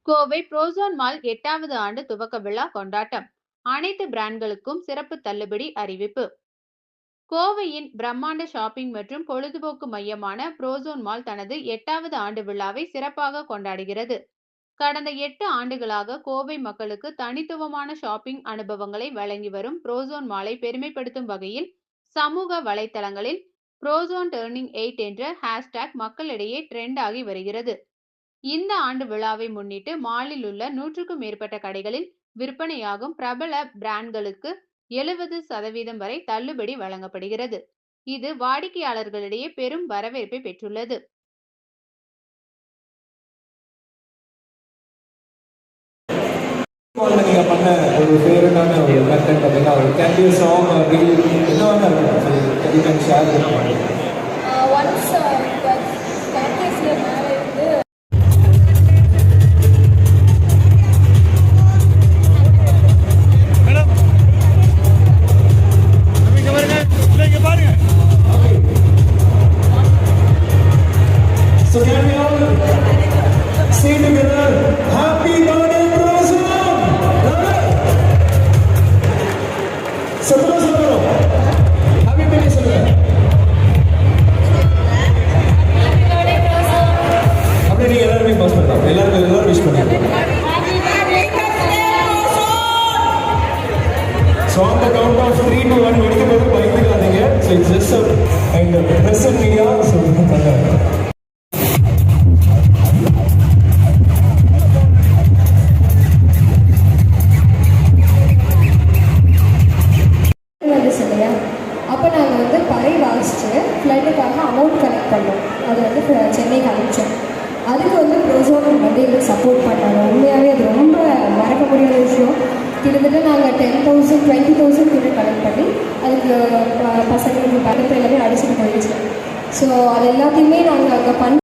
Kovai frozen mall 8வது ஆண்டு துவக்க விழா கொண்டாட்டம். அனைத்து பிராண்ட்களுக்கும் சிறப்பு தள்ளுபடி அறிவிப்பு. கோவையின் பிரம்மாண்ட ஷாப்பிங் மற்றும் பொழுதுபோக்கு மையமான புரோசோன் மால் தனது 8வது ஆண்டு விழாவை சிறப்பாக கொண்டாடுகிறது. கடந்த 8 ஆண்டுகளாக கோவை மக்களுக்கு தனித்துவமான ஷாப்பிங் அனுபவங்களை வழங்கி வரும் புரோசோன் மாலை பெருமைப்படுத்தும் வகையில் சமூக வலைத்தளங்களில் புரோசோன் டர்னிங் 8 என்ற ஹேஷ்டேக் மக்களிடையே ட்ரெண்ட் ஆகி வருகிறது. இந்த ஆண்டு விழாவை முன்னிட்டு மாலில் உள்ள 100க்கும் மேற்பட்ட கடைகளில் விற்பனையாகும் பிரபல பிராண்ட்களுக்கு 70% வரை தள்ளுபடி வழங்கப்படுகிறது. இது வாடிக்கையாளர்களிடையே பெரும் வரவேற்பை பெற்றுள்ளது. நீங்க பண்ண ஒரு ஃபேவரட்டான ஒரு கண்டென்ட் அப்படின்னா ஒரு கேன் பி சாங் ரீல் என்ன வேணா இருக்கும். You can share it. Once ஸ்டேர்கேஸ்ல மேலே இருந்து So can we all say together, Happy Birthday, Prozon! Prozon, Happy Birthday, sir. அப்படியே நீங்க எல்லாருமே பாஸ் பண்ணலாம். எல்லாரும் விஷ் பண்ணுங்க. So on the count of 3 to 1 வெடிக்கும்போது பயந்துக்காதீங்க. So it's just a kind of present media. So பண்ணுங்க. இல்லையா, அப்போ நாங்கள் வந்து பறை வாசிச்சுட்டு ஃப்ளைட்டுக்காக அமௌண்ட் கலெக்ட் பண்ணோம். அது வந்து சென்னைக்கு அனுப்பிச்சோம். அதுக்கு வந்து ப்ரோசோன் வந்து எங்களுக்கு சப்போர்ட் பண்ணாங்க. உண்மையாகவே அது ரொம்ப மறக்க முடியாத விஷயம். கிட்டத்தட்ட நாங்கள் 10,000 20,000 கிட்ட கலெக்ட் பண்ணி அதுக்கு பசங்களுக்கு பக்கத்தில் எல்லாமே அடிச்சுட்டு போயிடுச்சு. ஸோ அது எல்லாத்தையுமே நாங்கள் அங்கே பண்ணி